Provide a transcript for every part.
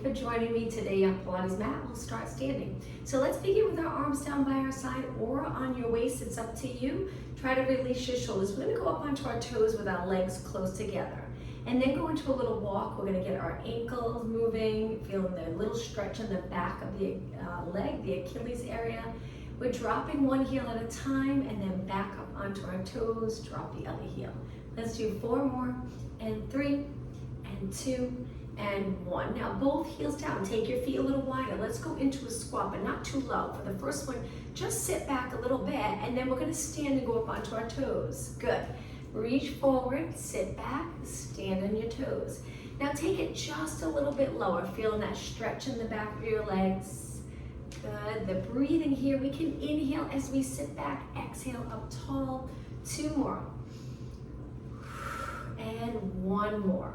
you for joining me today on Pilates Mat. We'll start standing. So let's begin with our arms down by our side or on your waist. It's up to you. Try to release your shoulders. We're going to go up onto our toes with our legs close together. And then go into a little walk. We're going to get our ankles moving, feeling the little stretch in the back of the leg, the Achilles area. We're dropping one heel at a time and then back up onto our toes, drop the other heel. Let's do 4 more, and 3, and 2, and 1. Now both heels down, take your feet a little wider. Let's go into a squat, but not too low. For the first one, just sit back a little bit, and then we're gonna stand and go up onto our toes. Good. Reach forward, sit back, stand on your toes. Now take it just a little bit lower, feeling that stretch in the back of your legs. Good. The breathing here, we can inhale as we sit back, exhale up tall. 2 more. And 1 more.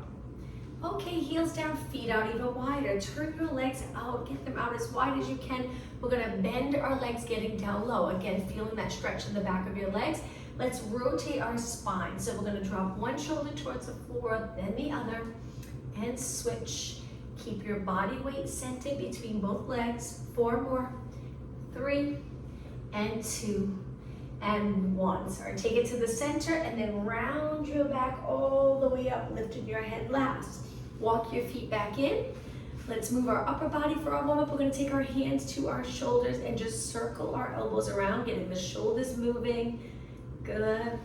Okay, heels down, feet out even wider. Turn your legs out, get them out as wide as you can. We're gonna bend our legs getting down low. Again, feeling that stretch in the back of your legs. Let's rotate our spine. So we're gonna drop one shoulder towards the floor, then the other, and switch. Keep your body weight centered between both legs. 4 more, 3, and 2, and 1. So take it to the center and then round your back all the way up, lifting your head last. Walk your feet back in. Let's move our upper body for our warm up. We're gonna take our hands to our shoulders and just circle our elbows around, getting the shoulders moving. Good.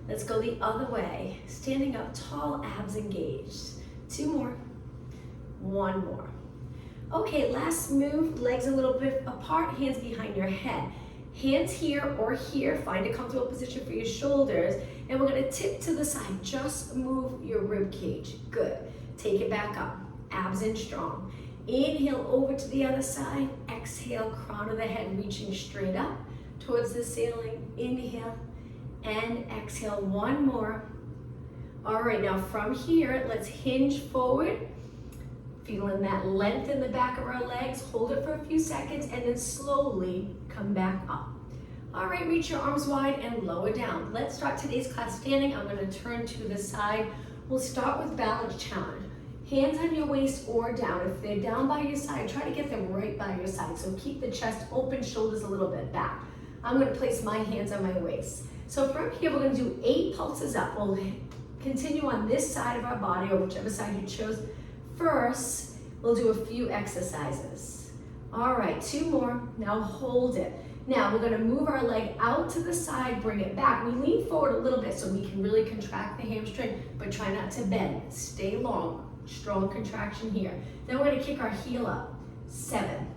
Let's go the other way. Standing up tall, abs engaged. 2 more. 1 more. Okay, last move, legs a little bit apart, hands behind your head. Hands here or here, find a comfortable position for your shoulders, and we're gonna tip to the side. Just move your rib cage. Good. Take it back up, abs in strong. Inhale over to the other side, exhale, crown of the head reaching straight up towards the ceiling. Inhale and exhale. 1 more. All right, now from here, let's hinge forward. Feeling that length in the back of our legs, hold it for a few seconds and then slowly come back up. All right, reach your arms wide and lower down. Let's start today's class standing. I'm gonna turn to the side. We'll start with balance challenge. Hands on your waist or down. If they're down by your side, try to get them right by your side. So keep the chest open, shoulders a little bit back. I'm gonna place my hands on my waist. So from here, we're gonna do 8 pulses up. We'll continue on this side of our body or whichever side you chose. First, we'll do a few exercises. All right, 2 more. Now hold it. Now we're gonna move our leg out to the side, bring it back. We lean forward a little bit so we can really contract the hamstring, but try not to bend. Stay long, strong contraction here. Then we're gonna kick our heel up. 7,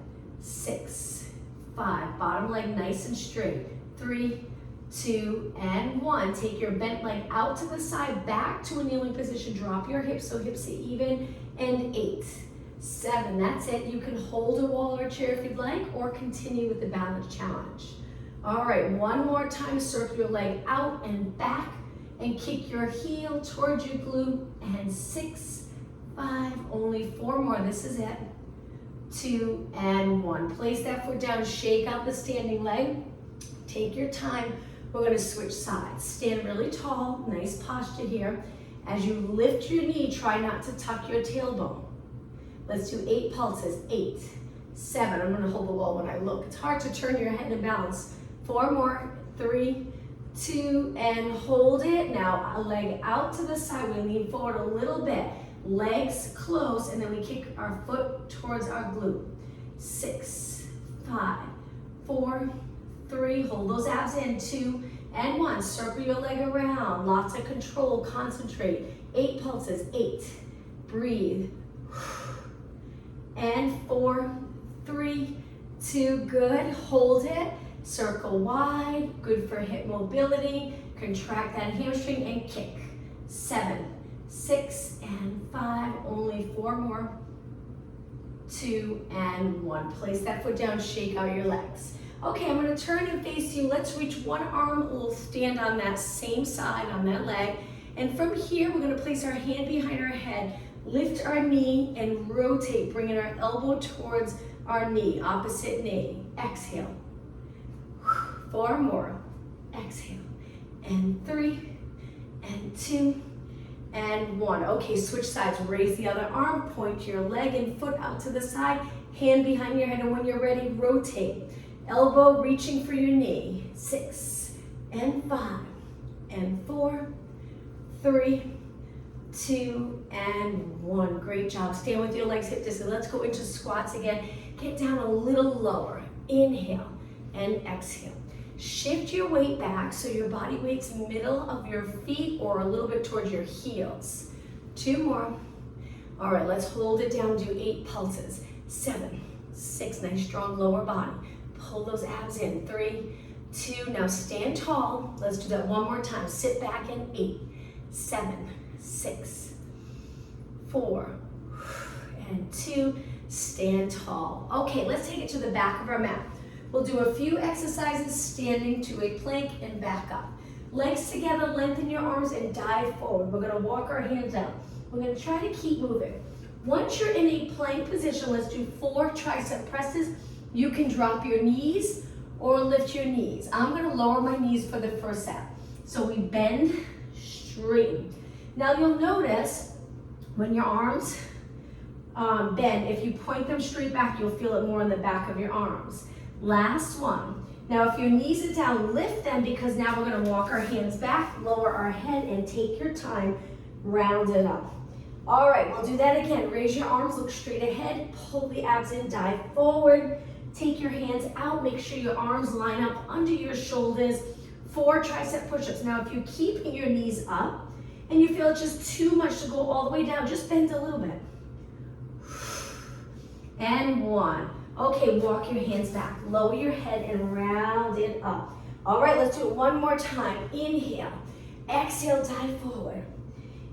6, 5. Bottom leg nice and straight. 3, 2, and 1. Take your bent leg out to the side, back to a kneeling position. Drop your hips so hips are even. And 8, 7, that's it. You can hold a wall or a chair if you'd like, or continue with the balance challenge. All right, 1 more time. Circle your leg out and back, and kick your heel towards your glute. And 6, 5, only 4 more. This is it. 2, and 1. Place that foot down, shake out the standing leg. Take your time. We're gonna switch sides. Stand really tall, nice posture here. As you lift your knee, try not to tuck your tailbone. Let's do 8 pulses. 8, 7. I'm gonna hold the wall when I look. It's hard to turn your head and balance. 4 more. 3, 2, and hold it. Now a leg out to the side. We lean forward a little bit. Legs close, and then we kick our foot towards our glute. 6, 5, 4, 3, hold those abs in. 2, and 1. Circle your leg around. Lots of control. Concentrate. 8 pulses. 8. Breathe. And 4, 3, 2. Good. Hold it. Circle wide. Good for hip mobility. Contract that hamstring and kick. 7, 6, and 5. Only 4 more. 2, and 1. Place that foot down. Shake out your legs. Okay, I'm gonna turn and face you. Let's reach one arm. We'll stand on that same side, on that leg. And from here, we're gonna place our hand behind our head, lift our knee, and rotate, bringing our elbow towards our knee, opposite knee. Exhale. 4 more. Exhale. And 3, and 2, and 1. Okay, switch sides. Raise the other arm, point your leg and foot out to the side, hand behind your head, and when you're ready, rotate. Elbow reaching for your knee. 6 and 5 and 4, 3, 2, and 1. Great job. Stand with your legs hip distance. Let's go into squats again. Get down a little lower. Inhale and exhale. Shift your weight back so your body weight's middle of your feet or a little bit towards your heels. 2 more. All right, let's hold it down. Do 8 pulses. 7, 6. Nice strong lower body. Pull those abs in. 3, 2. Now stand tall. Let's do that one more time. Sit back in 8, 7, 6, 4, and 2. Stand tall. Okay, let's take it to the back of our mat. We'll do a few exercises standing to a plank and back up. Legs together, lengthen your arms and dive forward. We're gonna walk our hands out. We're gonna try to keep moving. Once you're in a plank position, let's do 4 tricep presses. You can drop your knees or lift your knees. I'm gonna lower my knees for the first set. So we bend, straighten. Now you'll notice when your arms bend, if you point them straight back, you'll feel it more in the back of your arms. Last one. Now if your knees are down, lift them because now we're gonna walk our hands back, lower our head, and take your time, round it up. All right, we'll do that again. Raise your arms, look straight ahead, pull the abs in, dive forward, take your hands out, make sure your arms line up under your shoulders. 4 tricep push-ups. Now if you're keeping your knees up and you feel it's just too much to go all the way down, just bend a little bit. And 1. Okay, walk your hands back. Lower your head and round it up. All right, let's do it one more time. Inhale. Exhale, dive forward.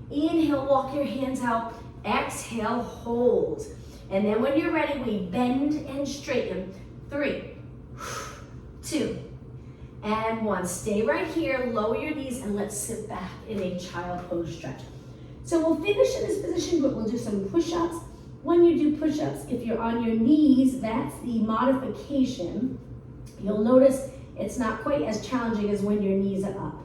Inhale, walk your hands out. Exhale, hold. And then when you're ready, we bend and straighten. 3, 2, and 1. Stay right here, lower your knees, and let's sit back in a child pose stretch. So we'll finish in this position, but we'll do some push-ups. When you do push-ups, if you're on your knees, that's the modification. You'll notice it's not quite as challenging as when your knees are up.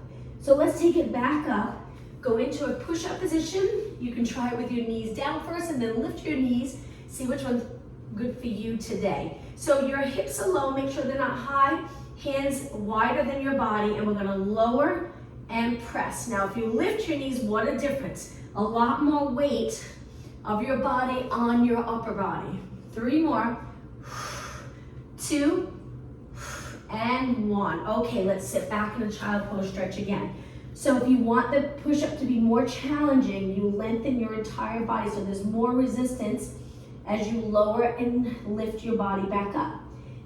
So let's take it back up. Go into a push-up position. You can try it with your knees down first and then lift your knees. See which one's good for you today. So your hips are low, make sure they're not high. Hands wider than your body, and we're gonna lower and press. Now if you lift your knees, what a difference. A lot more weight of your body on your upper body. 3 more. 2, and 1. Okay, let's sit back in a child pose stretch again. So if you want the push-up to be more challenging, you lengthen your entire body so there's more resistance as you lower and lift your body back up.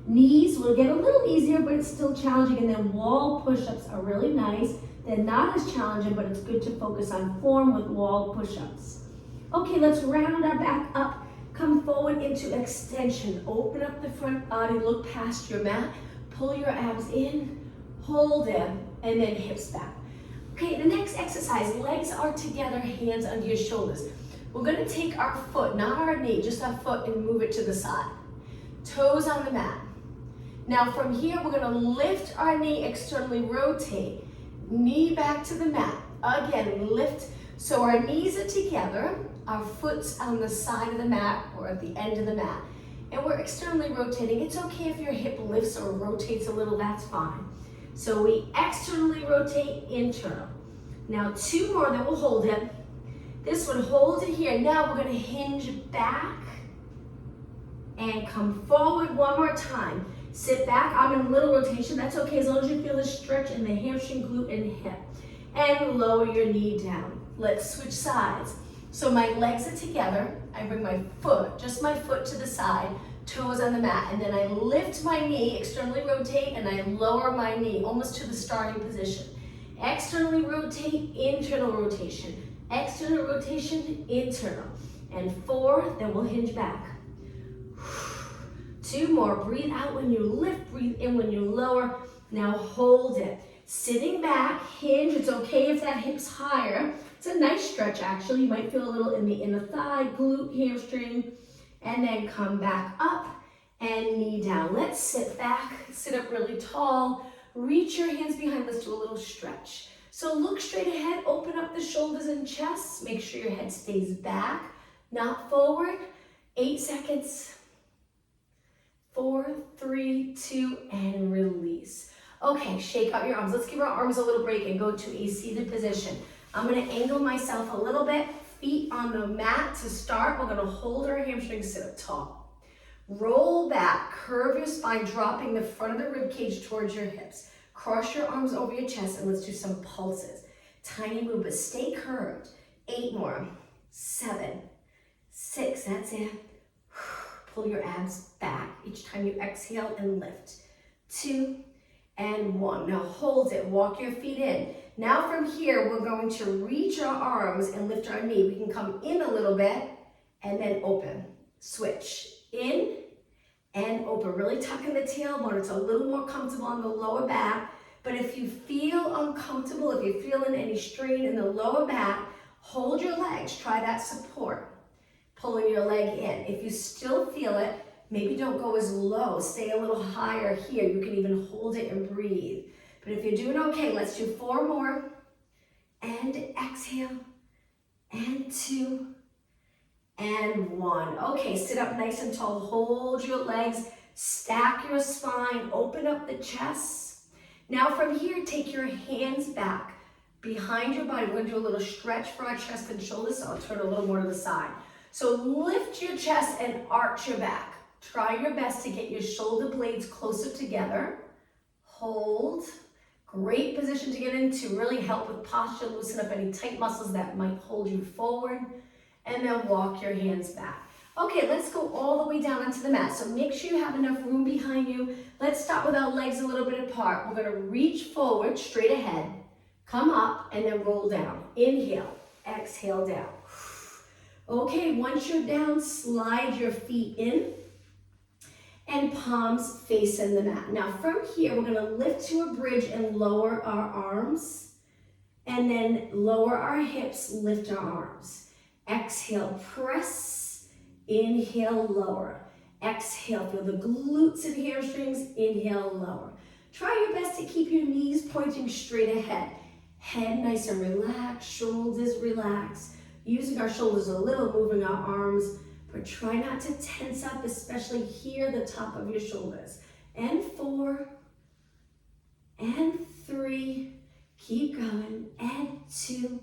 Knees will get a little easier, but it's still challenging. And then wall push-ups are really nice. They're not as challenging, but it's good to focus on form with wall push-ups. Okay, let's round our back up. Come forward into extension. Open up the front body, look past your mat. Pull your abs in, hold them, and then hips back. Okay, the next exercise, legs are together, hands under your shoulders. We're gonna take our foot, not our knee, just our foot, and move it to the side. Toes on the mat. Now from here, we're gonna lift our knee, externally rotate. Knee back to the mat. Again, lift. So our knees are together, our foot's on the side of the mat or at the end of the mat. And we're externally rotating. It's okay if your hip lifts or rotates a little, that's fine. So we externally rotate, internal. Now 2 more, then we'll hold it. This one, hold it here. Now we're gonna hinge back and come forward one more time. Sit back, I'm in a little rotation, that's okay as long as you feel a stretch in the hamstring, glute, and hip. And lower your knee down. Let's switch sides. So my legs are together, I bring my foot, just my foot to the side, toes on the mat, and then I lift my knee, externally rotate, and I lower my knee almost to the starting position. Externally rotate, internal rotation. External rotation, internal. And 4, then we'll hinge back. 2 more, breathe out when you lift, breathe in when you lower. Now hold it. Sitting back, hinge, it's okay if that hip's higher. It's a nice stretch actually. You might feel a little in the inner thigh, glute, hamstring, and then come back up and knee down. Let's sit back, sit up really tall, reach your hands behind, let's do a little stretch. So look straight ahead, open up the shoulders and chest. Make sure your head stays back, not forward. 8 seconds. 4, 3, 2, and release. Okay, shake out your arms. Let's give our arms a little break and go to a seated position. I'm gonna angle myself a little bit, feet on the mat to start. We're gonna hold our hamstrings, sit up tall. Roll back, curve your spine, dropping the front of the rib cage towards your hips. Cross your arms over your chest and let's do some pulses. Tiny move, but stay curved. 8 more, 7, 6, that's it. Pull your abs back each time you exhale and lift. 2 and 1. Now hold it, walk your feet in. Now from here, we're going to reach our arms and lift our knee. We can come in a little bit and then open. Switch, in and open. Really tuck in the tailbone. It's a little more comfortable on the lower back. But if you feel uncomfortable, if you're feeling any strain in the lower back, hold your legs, try that support. Pulling your leg in. If you still feel it, maybe don't go as low. Stay a little higher here. You can even hold it and breathe. But if you're doing okay, let's do 4 more. And exhale. And 2. And 1. Okay, sit up nice and tall. Hold your legs. Stack your spine. Open up the chest. Now from here, take your hands back behind your body. We're going to do a little stretch for our chest and shoulders. So I'll turn a little more to the side. So lift your chest and arch your back. Try your best to get your shoulder blades closer together. Hold. Great position to get into. Really help with posture. Loosen up any tight muscles that might hold you forward. And then walk your hands back. Okay, let's go all the way down onto the mat. So make sure you have enough room behind you. Let's start with our legs a little bit apart. We're going to reach forward, straight ahead. Come up and then roll down. Inhale. Exhale down. Okay, once you're down, slide your feet in and palms facing the mat. Now from here, we're gonna lift to a bridge and lower our arms and then lower our hips, lift our arms. Exhale, press, inhale, lower. Exhale, feel the glutes and hamstrings, inhale, lower. Try your best to keep your knees pointing straight ahead. Head nice and relaxed, shoulders relaxed. Using our shoulders a little, moving our arms, but try not to tense up, especially here, the top of your shoulders. And 4, and 3, keep going, and 2.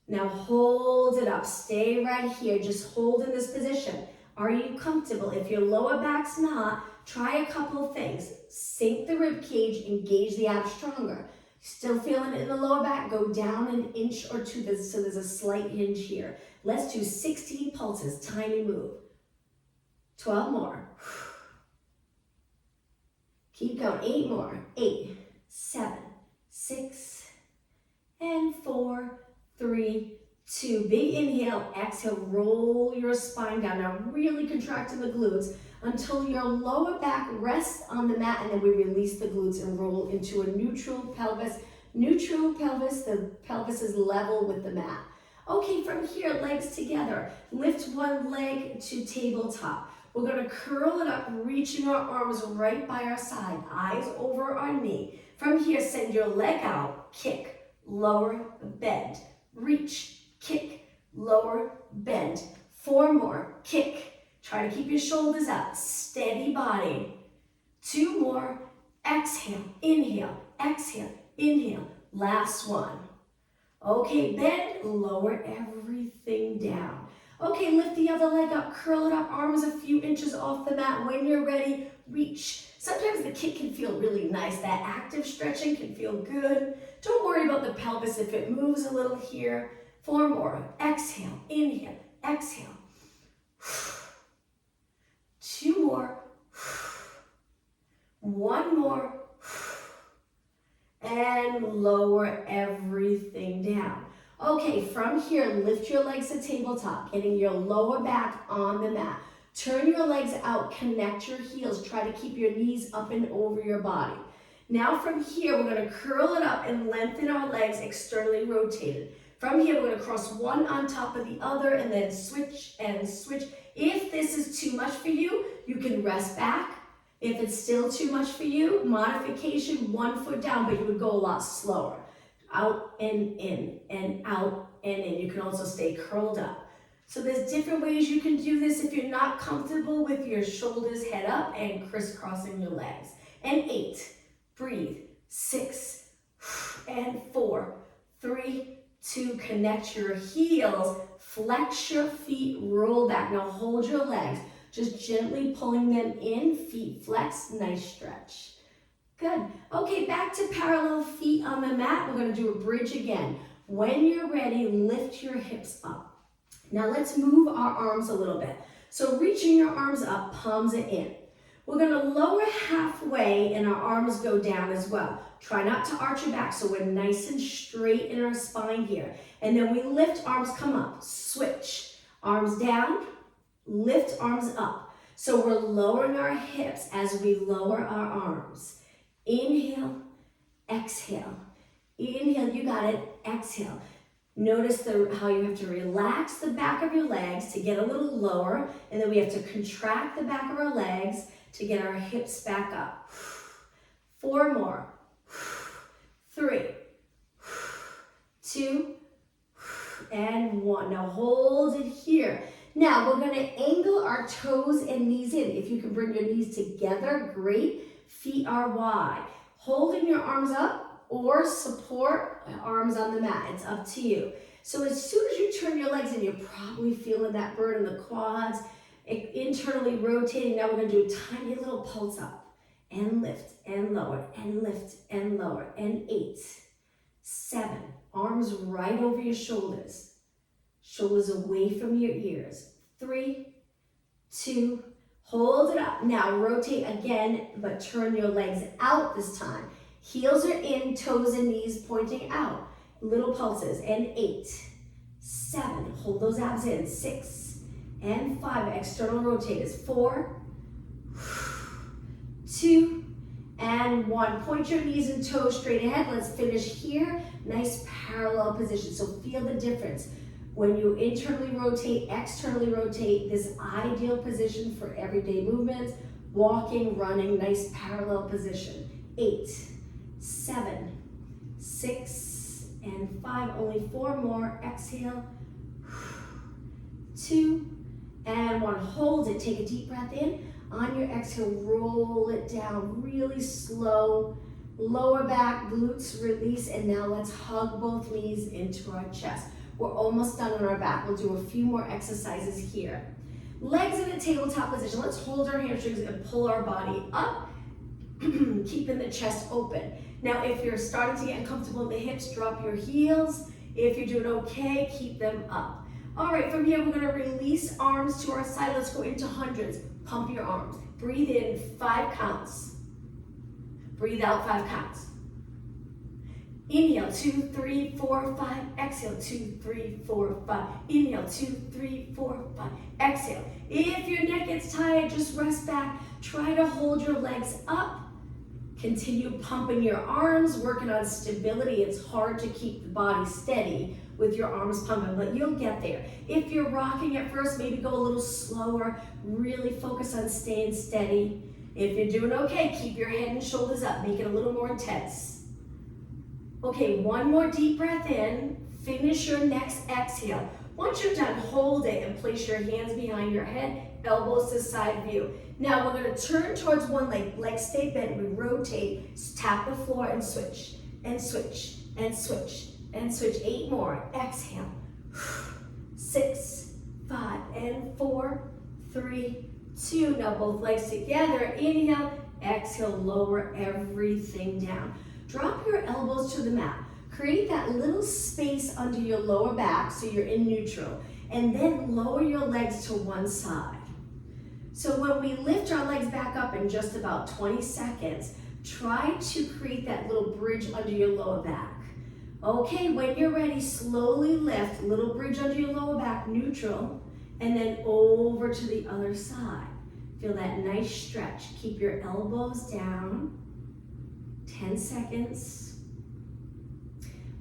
Now hold it up, stay right here, just hold in this position. Are you comfortable? If your lower back's not, try a couple of things. Sink the rib cage, engage the abs stronger. Still feeling it in the lower back, go down an inch or 2, so there's a slight hinge here. Let's do 16 pulses, tiny move. 12 more. Keep going, 8 more. 8, 7, 6, and 4, 3, 2. Big inhale, exhale, roll your spine down. Now really contracting the glutes until your lower back rests on the mat, and then we release the glutes and roll into a neutral pelvis. Neutral pelvis, the pelvis is level with the mat. Okay, from here, legs together. Lift one leg to tabletop. We're gonna curl it up, reaching our arms right by our side, eyes over our knee. From here, send your leg out, kick, lower, bend, reach, kick, lower, bend. 4 more, kick. Try to keep your shoulders up, steady body. 2 more, exhale, inhale, exhale, inhale. Last one. Okay, bend, lower everything down. Okay, lift the other leg up, curl it up, arms a few inches off the mat. When you're ready, reach. Sometimes the kick can feel really nice. That active stretching can feel good. Don't worry about the pelvis if it moves a little here. 4 more, exhale, inhale, exhale. 2 more, 1 more, and lower everything down. Okay, from here, lift your legs to tabletop, getting your lower back on the mat. Turn your legs out, connect your heels. Try to keep your knees up and over your body. Now from here, we're gonna curl it up and lengthen our legs externally rotated. From here, we're gonna cross one on top of the other and then switch and switch. If this is too much for you, you can rest back. If it's still too much for you, modification, 1 foot down, but you would go a lot slower. out and in, and out and in. You can also stay curled up. So there's different ways you can do this if you're not comfortable with your shoulders head up and crisscrossing your legs. And 8, breathe, 6, and 4, 3, 2, connect your heels, flex your feet, roll back. Now hold your legs, just gently pulling them in, feet flex, nice stretch. Good. Okay, back to parallel feet on the mat. We're going to do a bridge again. When you're ready, lift your hips up. Now let's move our arms a little bit. So reaching your arms up, palms are in. We're going to lower halfway and our arms go down as well. Try not to arch your back so we're nice and straight in our spine here. And then we lift, arms come up, switch. Arms down, lift, arms up. So we're lowering our hips as we lower our arms. Inhale, exhale. Inhale, you got it, exhale. Notice how you have to relax the back of your legs to get a little lower, and then we have to contract the back of our legs to get our hips back up. 4 more. 3, 2, and 1. Now hold it here. Now we're going to angle our toes and knees in. If you can bring your knees together, great. Feet are wide. Holding your arms up, or support arms on the mat. It's up to you. So as soon as you turn your legs in, you're probably feeling that burn in the quads, internally rotating. Now we're going to do a tiny little pulse up and lift and lower and lift and lower. And 8, 7, arms right over your shoulders. Shoulders away from your ears. 3, 2, hold it up. Now rotate again, but turn your legs out this time. Heels are in, toes and knees pointing out. Little pulses. And 8, 7, hold those abs in. 6, and 5, external rotators. 4, 2, and 1. Point your knees and toes straight ahead. Let's finish here. Nice parallel position. So feel the difference. When you internally rotate, externally rotate, this ideal position for everyday movements, walking, running, nice parallel position. 8, 7, 6, and 5. Only 4 more. Exhale. 2, and 1. Hold it. Take a deep breath in. On your exhale, roll it down really slow. Lower back, glutes release, and now let's hug both knees into our chest. We're almost done on our back. We'll do a few more exercises here. Legs in a tabletop position. Let's hold our hamstrings and pull our body up, keeping the chest open. Now, if you're starting to get uncomfortable in the hips, drop your heels. If you're doing okay, keep them up. All right, from here, we're gonna release arms to our side. Let's go into hundreds. Pump your arms. Breathe in, 5 counts. Breathe out, 5 counts. Inhale, 2, 3, 4, 5. Exhale, 2, 3, 4, 5. Inhale, 2, 3, 4, 5. Exhale. If your neck gets tired, just rest back. Try to hold your legs up. Continue pumping your arms, working on stability. It's hard to keep the body steady with your arms pumping, but you'll get there. If you're rocking at first, maybe go a little slower. Really focus on staying steady. If you're doing okay, keep your head and shoulders up. Make it a little more intense. Okay, 1 more deep breath in. Finish your next exhale. Once you're done, hold it and place your hands behind your head, elbows to side view. Now we're gonna turn towards one leg, legs stay bent, we rotate, tap the floor and switch, and switch, and switch, and switch. 8 more, exhale. 6, 5, and 4, 3, 2. Now both legs together, inhale, exhale, lower everything down. Drop your elbows to the mat. Create that little space under your lower back so you're in neutral. And then lower your legs to one side. So when we lift our legs back up in just about 20 seconds, try to create that little bridge under your lower back. Okay, when you're ready, slowly lift, little bridge under your lower back, neutral, and then over to the other side. Feel that nice stretch. Keep your elbows down. 10 seconds.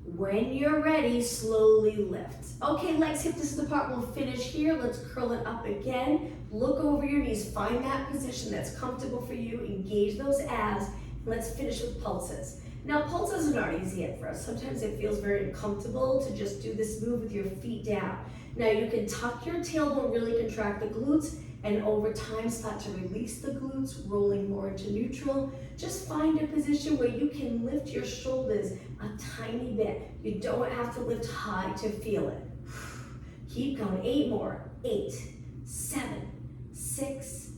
When you're ready, slowly lift. Okay, legs hip distance apart. We'll finish here. Let's curl it up again. Look over your knees. Find that position that's comfortable for you. Engage those abs. Let's finish with pulses. Now pulses aren't easy at first. Sometimes it feels very uncomfortable to just do this move with your feet down. Now you can tuck your tailbone, really contract the glutes, and over time start to release the glutes, rolling more into neutral. Just find a position where you can lift your shoulders a tiny bit. You don't have to lift high to feel it. Keep going, 8 more. 8, 7, 6,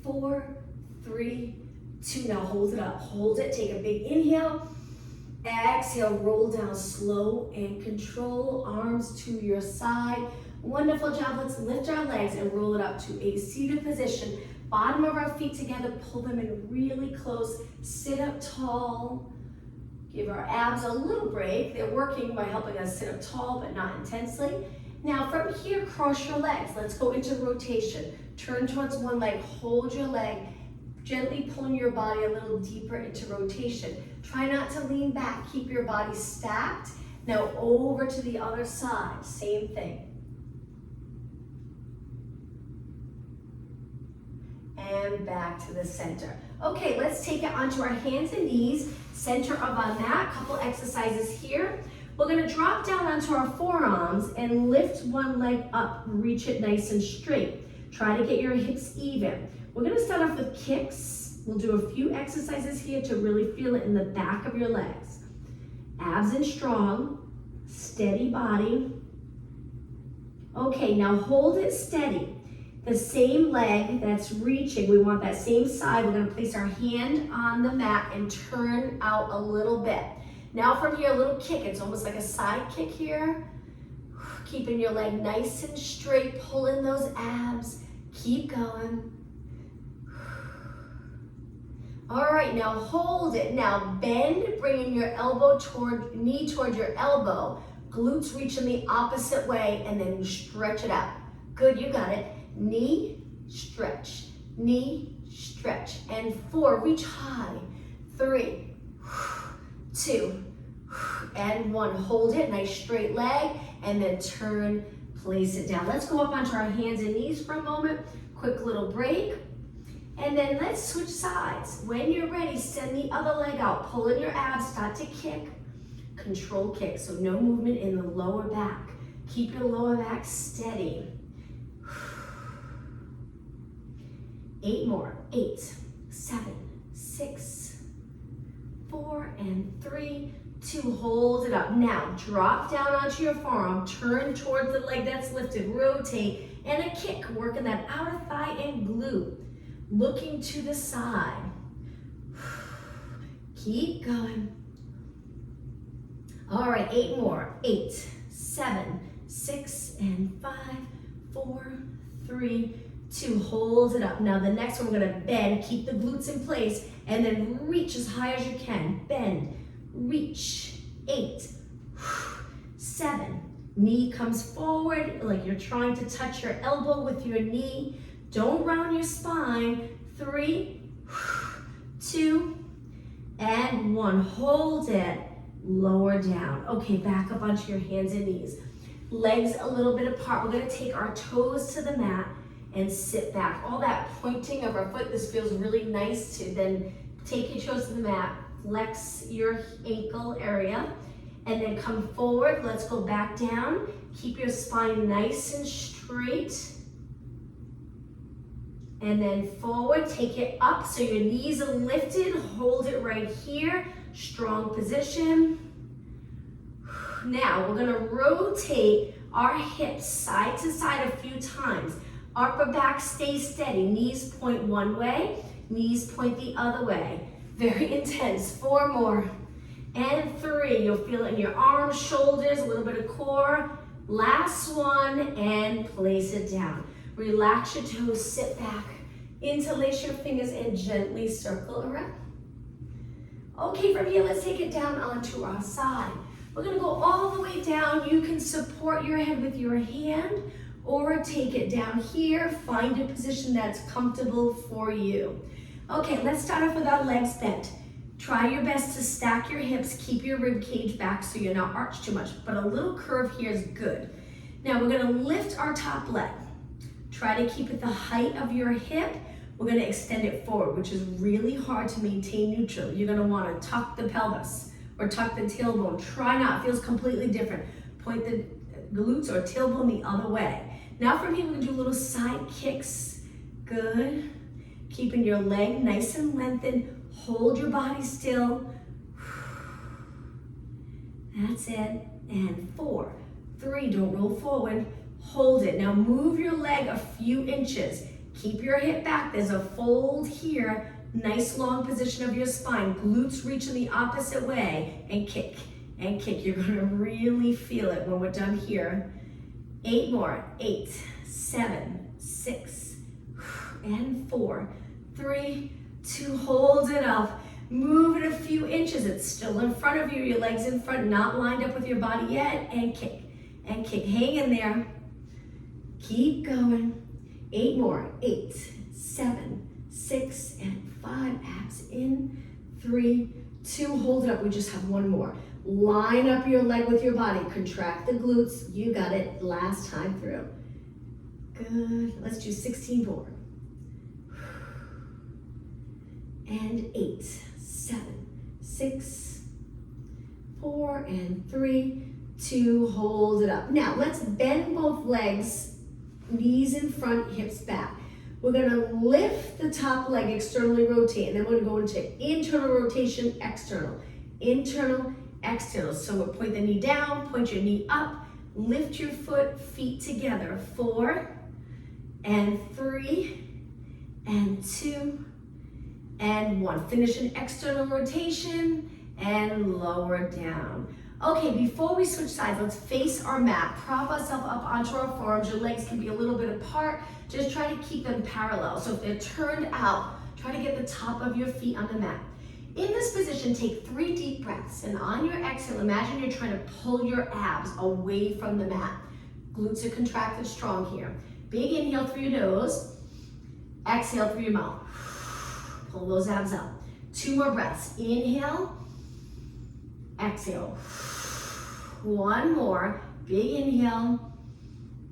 4, 3, 2. Now hold it up, hold it, take a big inhale. Exhale, roll down slow and control, arms to your side. Wonderful job. Let's lift our legs and roll it up to a seated position. Bottom of our feet together, pull them in really close. Sit up tall. Give our abs a little break. They're working by helping us sit up tall, but not intensely. Now from here, cross your legs. Let's go into rotation. Turn towards one leg, hold your leg. Gently pulling your body a little deeper into rotation. Try not to lean back, keep your body stacked. Now over to the other side, same thing. And back to the center. Okay, let's take it onto our hands and knees, center of our mat, couple exercises here. We're gonna drop down onto our forearms and lift one leg up, reach it nice and straight. Try to get your hips even. We're gonna start off with kicks. We'll do a few exercises here to really feel it in the back of your legs. Abs in strong, steady body. Okay, now hold it steady. The same leg that's reaching, we want that same side. We're gonna place our hand on the mat and turn out a little bit. Now from here, a little kick. It's almost like a side kick here. Keeping your leg nice and straight, pull in those abs. Keep going. All right, now hold it. Now bend, bringing your knee toward your elbow. Glutes reach in the opposite way, and then stretch it out. Good, you got it. Knee, stretch, and 4, reach high. 3, 2, and 1. Hold it, nice straight leg, and then turn, place it down. Let's go up onto our hands and knees for a moment. Quick little break. And then let's switch sides. When you're ready, send the other leg out. Pull in your abs, start to kick. Control kick, so no movement in the lower back. Keep your lower back steady. 8 more. 8, 7, 6, 4, and 3, 2. Hold it up. Now drop down onto your forearm. Turn towards the leg that's lifted. Rotate and a kick. Working that outer thigh and glute. Looking to the side. Keep going. All right, 8 more. 8, 7, 6, and 5, 4, 3, 2. Hold it up. Now the next one, we're gonna bend, keep the glutes in place, and then reach as high as you can. Bend, reach. 8, 7. Knee comes forward like you're trying to touch your elbow with your knee. Don't round your spine. 3, 2, and 1. Hold it. Lower down. Okay, back up onto your hands and knees. Legs a little bit apart. We're gonna take our toes to the mat and sit back. All that pointing of our foot, this feels really nice to then take your toes to the mat, flex your ankle area, and then come forward. Let's go back down. Keep your spine nice and straight. And then forward, take it up so your knees are lifted. Hold it right here. Strong position. Now we're gonna rotate our hips side to side a few times. Upper back stays steady. Knees point one way, knees point the other way. Very intense. 4 more. And 3. You'll feel it in your arms, shoulders, a little bit of core. Last one, and place it down. Relax your toes, sit back. Interlace your fingers and gently circle around. Okay, from here, let's take it down onto our side. We're gonna go all the way down. You can support your head with your hand or take it down here. Find a position that's comfortable for you. Okay, let's start off with our legs bent. Try your best to stack your hips, keep your rib cage back so you're not arched too much, but a little curve here is good. Now we're gonna lift our top leg. Try to keep it the height of your hip. we're gonna extend it forward, which is really hard to maintain neutral. You're gonna wanna tuck the pelvis or tuck the tailbone. Try not, it feels completely different. Point the glutes or tailbone the other way. Now from here, we're gonna do little side kicks. Good. Keeping your leg nice and lengthened. Hold your body still. That's it. And 4, 3, don't roll forward. Hold it. Now move your leg a few inches. Keep your hip back. There's a fold here. Nice long position of your spine. Glutes reach in the opposite way. And kick and kick. You're gonna really feel it when we're done here. 8 more. 8, 7, 6, and 4, 3, 2, hold it up. Move it a few inches. It's still in front of you. Your legs in front, not lined up with your body yet. And kick and kick. Hang in there. Keep going. 8 more. 8, 7, 6, and 5. Abs in. 3, 2. Hold it up. We just have one more. Line up your leg with your body. Contract the glutes. You got it. Last time through. Good. Let's do 16 more. And 8, 7, 6, 4, and 3, 2. Hold it up. Now let's bend both legs. Knees in front, hips back. We're gonna lift the top leg, externally rotate, and then we're gonna go into internal rotation, external. Internal, external. So we'll point the knee down, point your knee up, lift your foot, feet together. 4, and 3, and 2, and 1. Finish an external rotation, and lower down. Okay, before we switch sides, let's face our mat. Prop ourselves up onto our forearms. Your legs can be a little bit apart. Just try to keep them parallel. So if they're turned out, try to get the top of your feet on the mat. In this position, take 3 deep breaths. And on your exhale, imagine you're trying to pull your abs away from the mat. Glutes are contracted strong here. Big inhale through your nose. Exhale through your mouth. Pull those abs up. 2 more breaths. Inhale. Exhale. 1 more. Big inhale.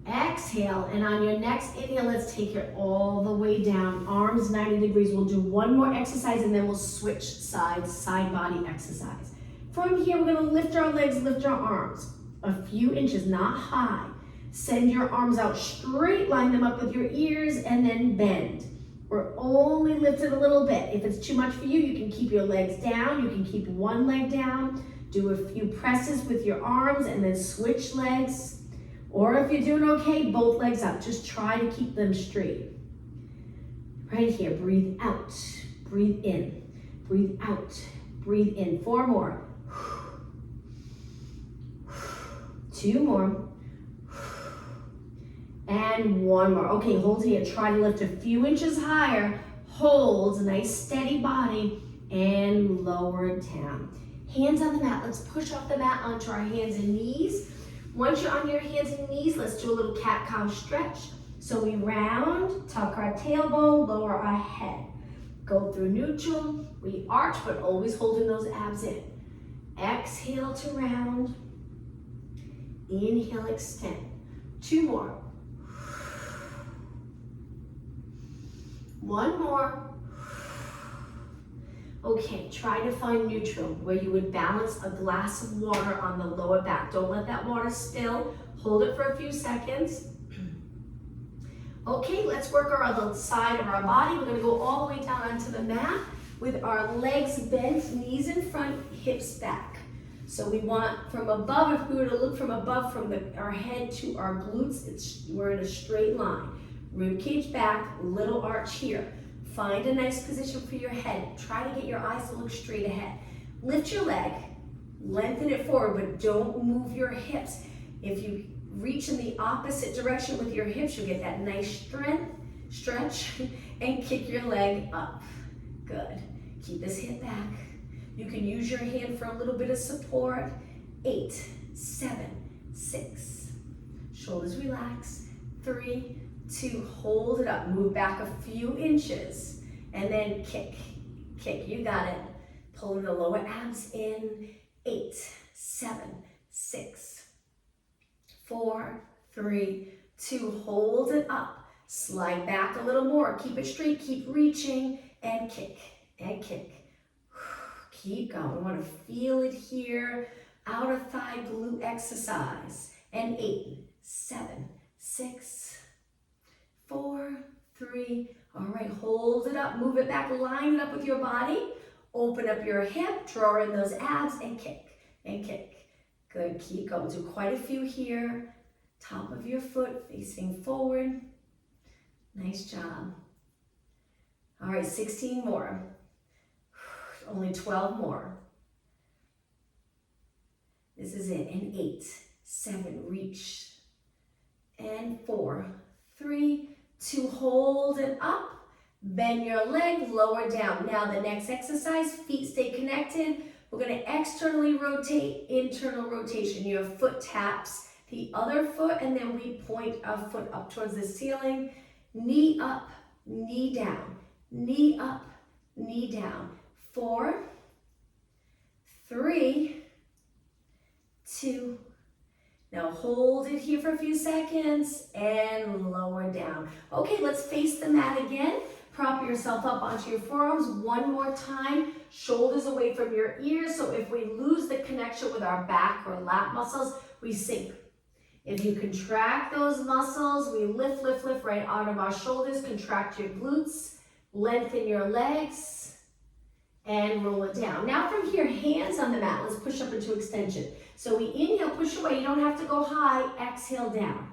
Exhale. And on your next inhale, let's take it all the way down. Arms 90 degrees. We'll do 1 more exercise and then we'll switch sides, side body exercise. From here, we're going to lift our legs, lift our arms. A few inches, not high. Send your arms out straight. Line them up with your ears and then bend. We're only lifted a little bit. If it's too much for you, you can keep your legs down. You can keep one leg down. Do a few presses with your arms and then switch legs. Or if you're doing okay, both legs up. Just try to keep them straight. Right here, breathe out, breathe in, breathe out, breathe in. 4 more. 2 more. And 1 more. Okay, hold here. Try to lift a few inches higher. Hold, nice steady body, and lower it down. Hands on the mat. Let's push off the mat onto our hands and knees. Once you're on your hands and knees, let's do a little cat-cow stretch. So we round, tuck our tailbone, lower our head. Go through neutral. We arch, but always holding those abs in. Exhale to round. Inhale, extend. 2 more. 1 more. Okay, try to find neutral where you would balance a glass of water on the lower back. Don't let that water spill. Hold it for a few seconds. Okay, let's work our other side of our body. We're gonna go all the way down onto the mat with our legs bent, knees in front, hips back. So we want from above, if we were to look from above, from our head to our glutes, we're in a straight line. Rib cage back, little arch here. Find a nice position for your head. Try to get your eyes to look straight ahead. Lift your leg, lengthen it forward, but don't move your hips. If you reach in the opposite direction with your hips, you'll get that nice stretch, and kick your leg up. Good. Keep this hip back. You can use your hand for a little bit of support. 8, 7, 6. Shoulders relax. 3, 2, hold it up. Move back a few inches. And then kick. Kick, you got it. Pulling the lower abs in. 8, 7, 6, 4, 3, 2. Hold it up. Slide back a little more. Keep it straight. Keep reaching and kick and kick. Keep going. We want to feel it here. Outer thigh glute exercise. And 8, 7, 6, 4, 3. All right, hold it up. Move it back. Line it up with your body. Open up your hip. Draw in those abs and kick and kick. Good. Keep going. Do quite a few here. Top of your foot facing forward. Nice job. All right, 16 more. Only 12 more. This is it. And 8, 7, reach. And 4, 3, 2, hold it up. Bend your leg, lower down. Now the next exercise, feet stay connected. We're going to externally rotate, internal rotation. Your foot taps the other foot, and then we point our foot up towards the ceiling. Knee up, knee down. Knee up, knee down. 4, 3, 2. Now hold it here for a few seconds and lower down. Okay, let's face the mat again. Prop yourself up onto your forearms one more time. Shoulders away from your ears. So if we lose the connection with our back or lat muscles, we sink. If you contract those muscles, we lift, lift, lift right out of our shoulders. Contract your glutes. Lengthen your legs. And roll it down. Now from here, hands on the mat. Let's push up into extension. So we inhale, push away. You don't have to go high. Exhale down.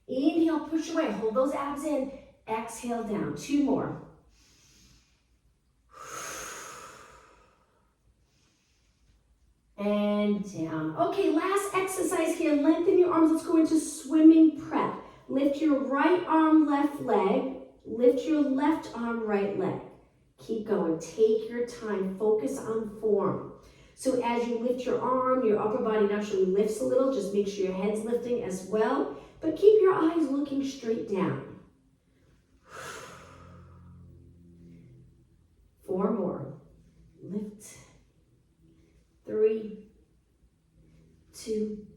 Inhale, push away. Hold those abs in. Exhale down. 2 more. And down. Okay, last exercise here. Lengthen your arms. Let's go into swimming prep. Lift your right arm, left leg. Lift your left arm, right leg. Keep going. Take your time. Focus on form. So as you lift your arm, your upper body naturally lifts a little. Just make sure your head's lifting as well. But keep your eyes looking straight down. 4 more. Lift. 3, 2.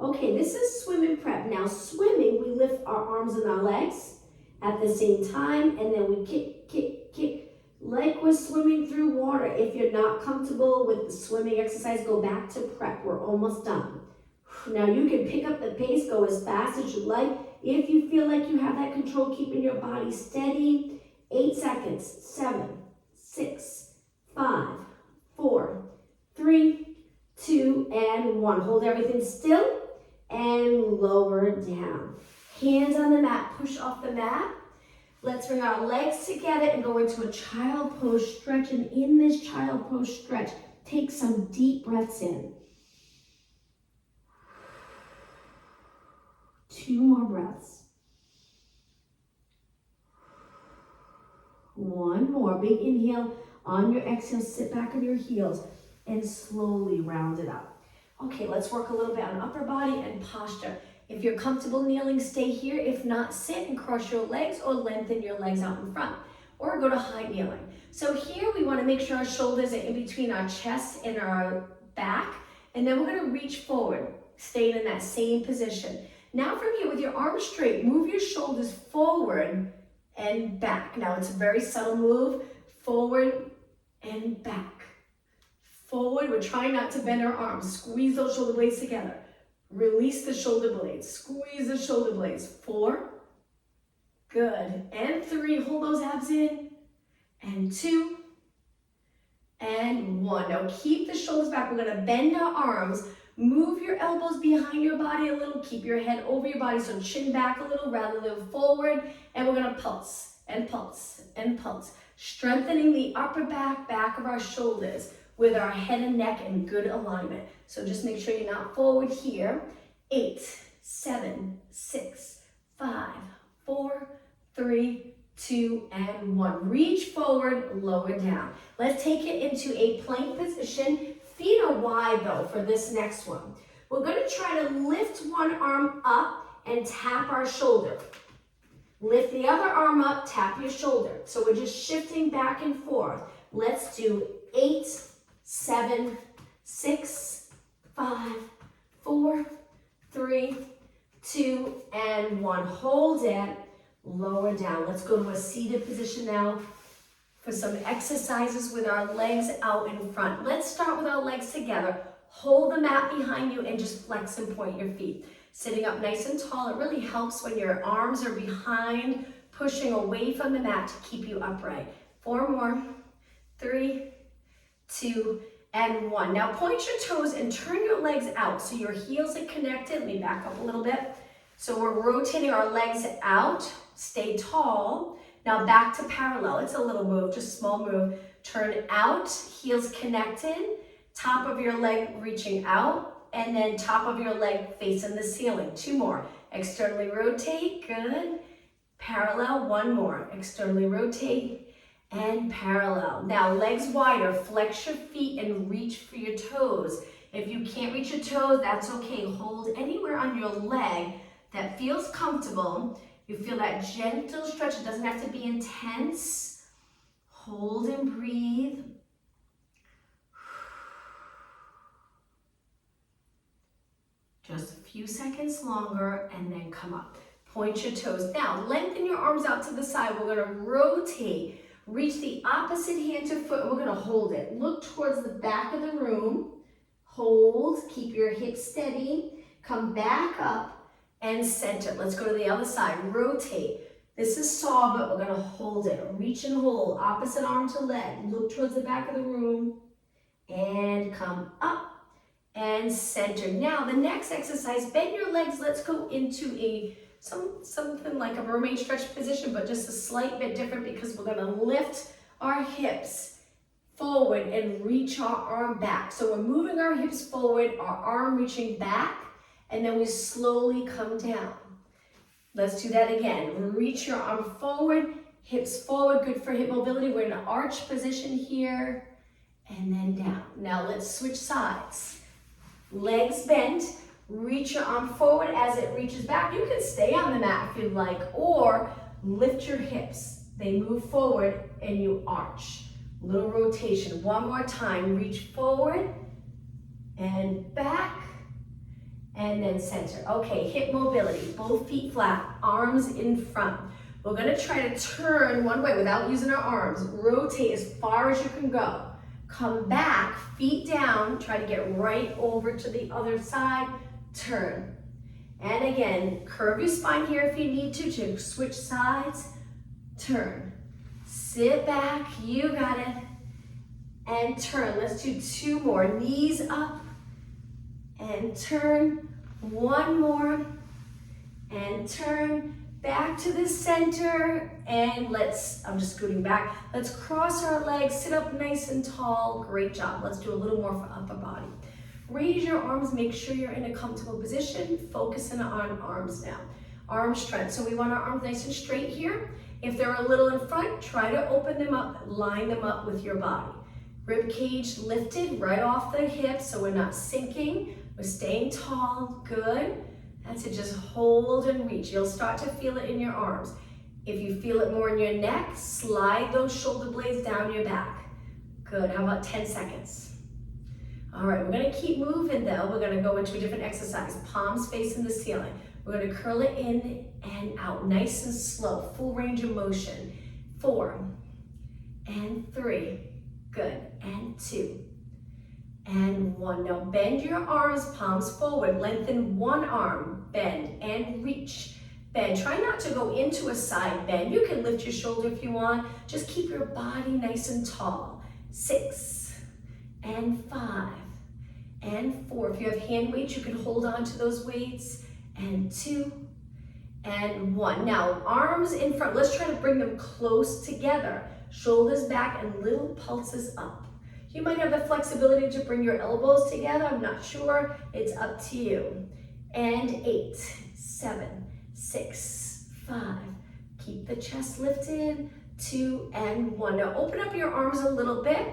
Okay, this is swimming prep. Now swimming, we lift our arms and our legs at the same time, and then we kick, kick, kick. Like we're swimming through water. If you're not comfortable with the swimming exercise, go back to prep. We're almost done. Now you can pick up the pace, go as fast as you like. If you feel like you have that control, keeping your body steady. 8 seconds. 7, 6, 5, 4, 3, 2, and 1. Hold everything still and lower down. Hands on the mat. Push off the mat. Let's bring our legs together and go into a child pose stretch. And in this child pose stretch, take some deep breaths in. 2 more breaths. 1 more. Big inhale. On your exhale, sit back on your heels and slowly round it up. Okay, let's work a little bit on upper body and posture. If you're comfortable kneeling, stay here. If not, sit and cross your legs or lengthen your legs out in front. Or go to high kneeling. So here we want to make sure our shoulders are in between our chest and our back. And then we're going to reach forward, staying in that same position. Now from here, with your arms straight, move your shoulders forward and back. Now it's a very subtle move. Forward and back. Forward. We're trying not to bend our arms. Squeeze those shoulder blades together. Release the shoulder blades. Squeeze the shoulder blades. 4. Good. And 3. Hold those abs in. And 2. And 1. Now keep the shoulders back. We're going to bend our arms. Move your elbows behind your body a little. Keep your head over your body. So chin back a little rather than forward. And we're going to pulse and pulse and pulse. Strengthening the upper back of our shoulders with our head and neck in good alignment. So just make sure you're not forward here. 8, 7, 6, 5, 4, 3, 2, and 1. Reach forward, lower down. Let's take it into a plank position. Feet are wide though for this next one. We're going to try to lift one arm up and tap our shoulder. Lift the other arm up, tap your shoulder. So we're just shifting back and forth. Let's do 8, 7, 6, 5, 4, 3, 2, and 1. Hold it. lower down. Let's go to a seated position now for some exercises with our legs out in front. Let's start with our legs together. Hold the mat behind you and just flex and point your feet. Sitting up nice and tall, it really helps when your arms are behind, pushing away from the mat to keep you upright. 4 more, 3, 2, and 1. Now point your toes and turn your legs out so your heels are connected. Let me back up a little bit. So we're rotating our legs out, stay tall. Now back to parallel. It's a little move, just a small move. Turn out, heels connected, top of your leg reaching out, and then top of your leg facing the ceiling. 2 more. Externally rotate, good. Parallel, 1 more. Externally rotate and parallel. Now legs wider, flex your feet and reach for your toes. If you can't reach your toes, that's okay. Hold anywhere on your leg that feels comfortable. You feel that gentle stretch. It doesn't have to be intense. Hold and breathe. Just a few seconds longer and then come up. Point your toes. Now lengthen your arms out to the side. We're going to rotate. Reach the opposite hand to foot, and we're gonna hold it. Look towards the back of the room. Hold, keep your hips steady. Come back up and center. Let's go to the other side. Rotate. This is saw, but we're gonna hold it. Reach and hold, opposite arm to leg. Look towards the back of the room and come up and center. Now the next exercise, bend your legs. Let's go into something like a mermaid stretch position, but just a slight bit different because we're gonna lift our hips forward and reach our arm back. So we're moving our hips forward, our arm reaching back, and then we slowly come down. Let's do that again. Reach your arm forward, hips forward, good for hip mobility. We're in an arch position here, and then down. Now let's switch sides. Legs bent. Reach your arm forward as it reaches back. You can stay on the mat if you'd like, or lift your hips. They move forward and you arch. Little rotation. 1 more time. Reach forward and back and then center. Okay, hip mobility. Both feet flat, arms in front. We're gonna try to turn one way without using our arms. Rotate as far as you can go. Come back, feet down. Try to get right over to the other side. Turn. And again, curve your spine here if you need to switch sides. Turn. Sit back, you got it. And turn. Let's do 2 more. Knees up and turn. 1 more and turn. Back to the center and I'm just scooting back. Let's cross our legs, sit up nice and tall. Great job. Let's do a little more for upper body. Raise your arms, make sure you're in a comfortable position. Focusing on arms now. Arm strength. So we want our arms nice and straight here. If they're a little in front, try to open them up, line them up with your body. Rib cage lifted right off the hips so we're not sinking. We're staying tall. Good. That's it. Just hold and reach. You'll start to feel it in your arms. If you feel it more in your neck, slide those shoulder blades down your back. Good. How about 10 seconds? All right, we're gonna keep moving though. We're gonna go into a different exercise. Palms facing the ceiling. We're gonna curl it in and out, nice and slow, full range of motion. 4 and 3, good, and 2 and 1. Now bend your arms, palms forward, lengthen one arm, bend and reach. Bend, try not to go into a side bend. You can lift your shoulder if you want. Just keep your body nice and tall. 6 and 5 and 4. If you have hand weights, you can hold on to those weights. And 2 and 1. Now, arms in front. Let's try to bring them close together. Shoulders back and little pulses up. You might have the flexibility to bring your elbows together. I'm not sure. It's up to you. And 8, 7, 6, 5. Keep the chest lifted. 2 and 1. Now, open up your arms a little bit.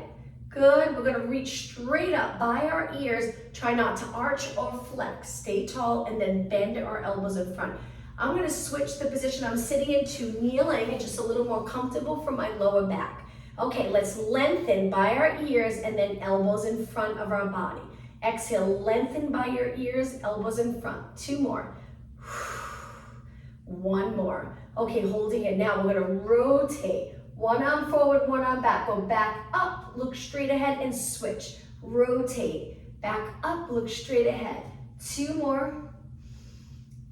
Good. We're going to reach straight up by our ears. Try not to arch or flex. Stay tall and then bend our elbows in front. I'm going to switch the position I'm sitting into kneeling and just a little more comfortable for my lower back. Okay, let's lengthen by our ears and then elbows in front of our body. Exhale, lengthen by your ears, elbows in front. 2 more. 1 more. Okay, holding it. Now we're gonna rotate. One arm forward, one arm back. Go back up, look straight ahead and switch. Rotate, back up, look straight ahead. 2 more,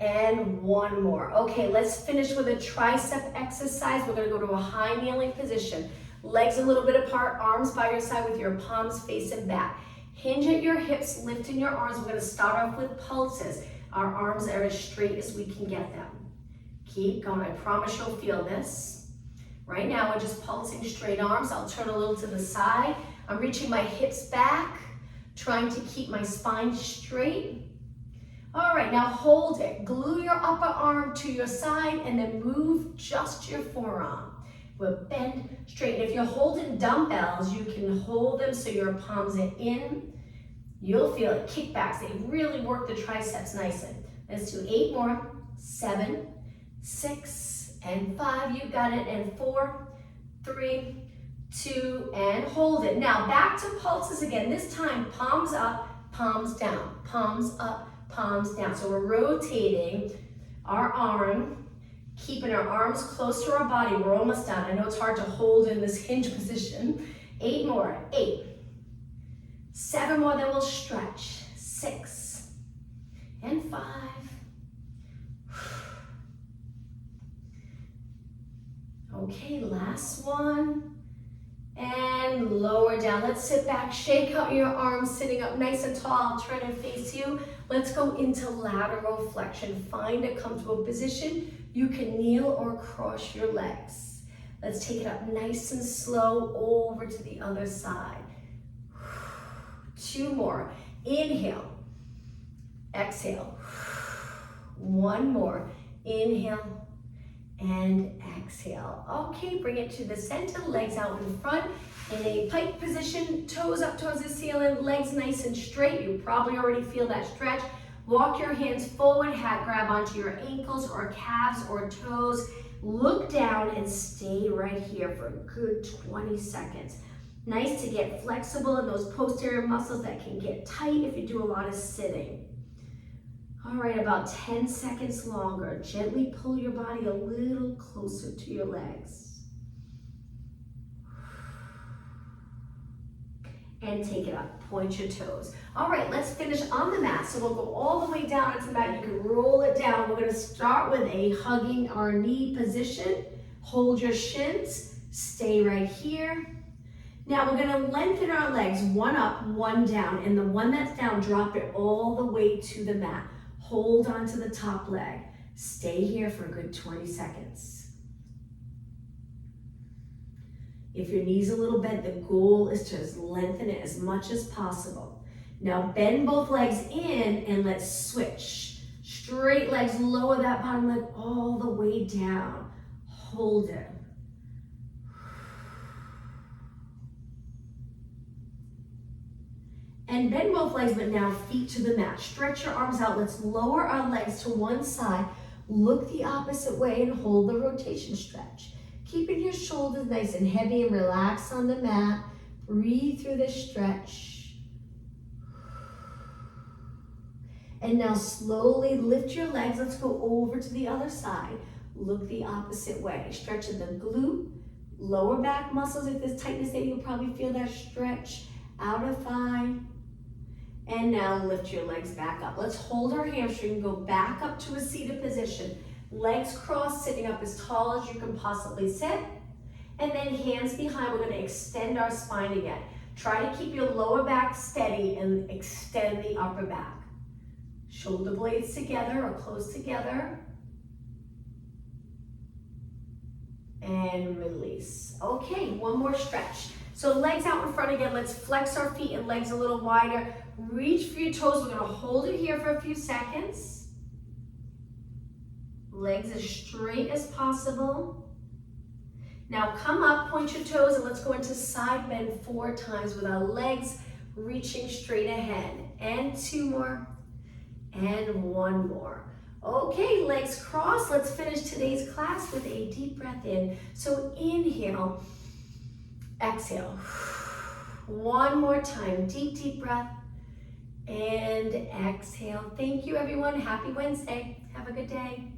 and 1 more. Okay, let's finish with a tricep exercise. We're gonna go to a high kneeling position. Legs a little bit apart, arms by your side with your palms facing back. Hinge at your hips, lifting your arms. We're gonna start off with pulses. Our arms are as straight as we can get them. Keep going, I promise you'll feel this. Right now, we're just pulsing straight arms. I'll turn a little to the side. I'm reaching my hips back, trying to keep my spine straight. All right, now hold it. Glue your upper arm to your side and then move just your forearm. We'll bend straight. If you're holding dumbbells, you can hold them so your palms are in. You'll feel it. Kickbacks, they really work the triceps nicely. Let's do 8 more. 7, 6, and 5. You got it. And 4, 3, 2, and hold it. Now back to pulses again. This time, palms up, palms down. Palms up, palms down. So we're rotating our arm, keeping our arms close to our body. We're almost done. I know it's hard to hold in this hinge position. 8 more. 8. 7 more, then we'll stretch. 6 and 5. Okay, last one. And lower down. Let's sit back, shake out your arms, sitting up nice and tall. Try to face you. Let's go into lateral flexion. Find a comfortable position. You can kneel or cross your legs. Let's take it up nice and slow over to the other side. 2 more. Inhale. Exhale. 1 more. Inhale and exhale. Okay, bring it to the center, legs out in front in a pike position, toes up towards the ceiling, legs nice and straight. You probably already feel that stretch. Walk your hands forward, hat grab onto your ankles or calves or toes. Look down and stay right here for a good 20 seconds. Nice to get flexible in those posterior muscles that can get tight if you do a lot of sitting. All right, about 10 seconds longer. Gently pull your body a little closer to your legs. And take it up, point your toes. All right, let's finish on the mat. So we'll go all the way down onto the mat. You can roll it down. We're gonna start with a hugging our knee position. Hold your shins, stay right here. Now we're gonna lengthen our legs, one up, one down, and the one that's down, drop it all the way to the mat. Hold onto the top leg. Stay here for a good 20 seconds. If your knee's a little bent, the goal is to just lengthen it as much as possible. Now bend both legs in and let's switch. Straight legs, lower that bottom leg all the way down. Hold it. And bend both legs, but now feet to the mat. Stretch your arms out. Let's lower our legs to one side. Look the opposite way and hold the rotation stretch. Keeping your shoulders nice and heavy and relax on the mat. Breathe through this stretch. And now slowly lift your legs. Let's go over to the other side. Look the opposite way. Stretching the glute, lower back muscles. If there's tightness there, you'll probably feel that stretch. Outer thigh. And now lift your legs back up. Let's hold our hamstring, go back up to a seated position. Legs crossed, sitting up as tall as you can possibly sit. And then hands behind, we're gonna extend our spine again. Try to keep your lower back steady and extend the upper back. Shoulder blades together or close together. And release. Okay, one more stretch. So legs out in front again. Let's flex our feet and legs a little wider. Reach for your toes. We're gonna hold it here for a few seconds. Legs as straight as possible. Now come up, point your toes, and let's go into side bend 4 times with our legs reaching straight ahead. And 2 more, and 1 more. Okay, legs crossed. Let's finish today's class with a deep breath in. So inhale, exhale. One more time, deep, deep breath. And exhale. Thank you, everyone. Happy Wednesday. Have a good day.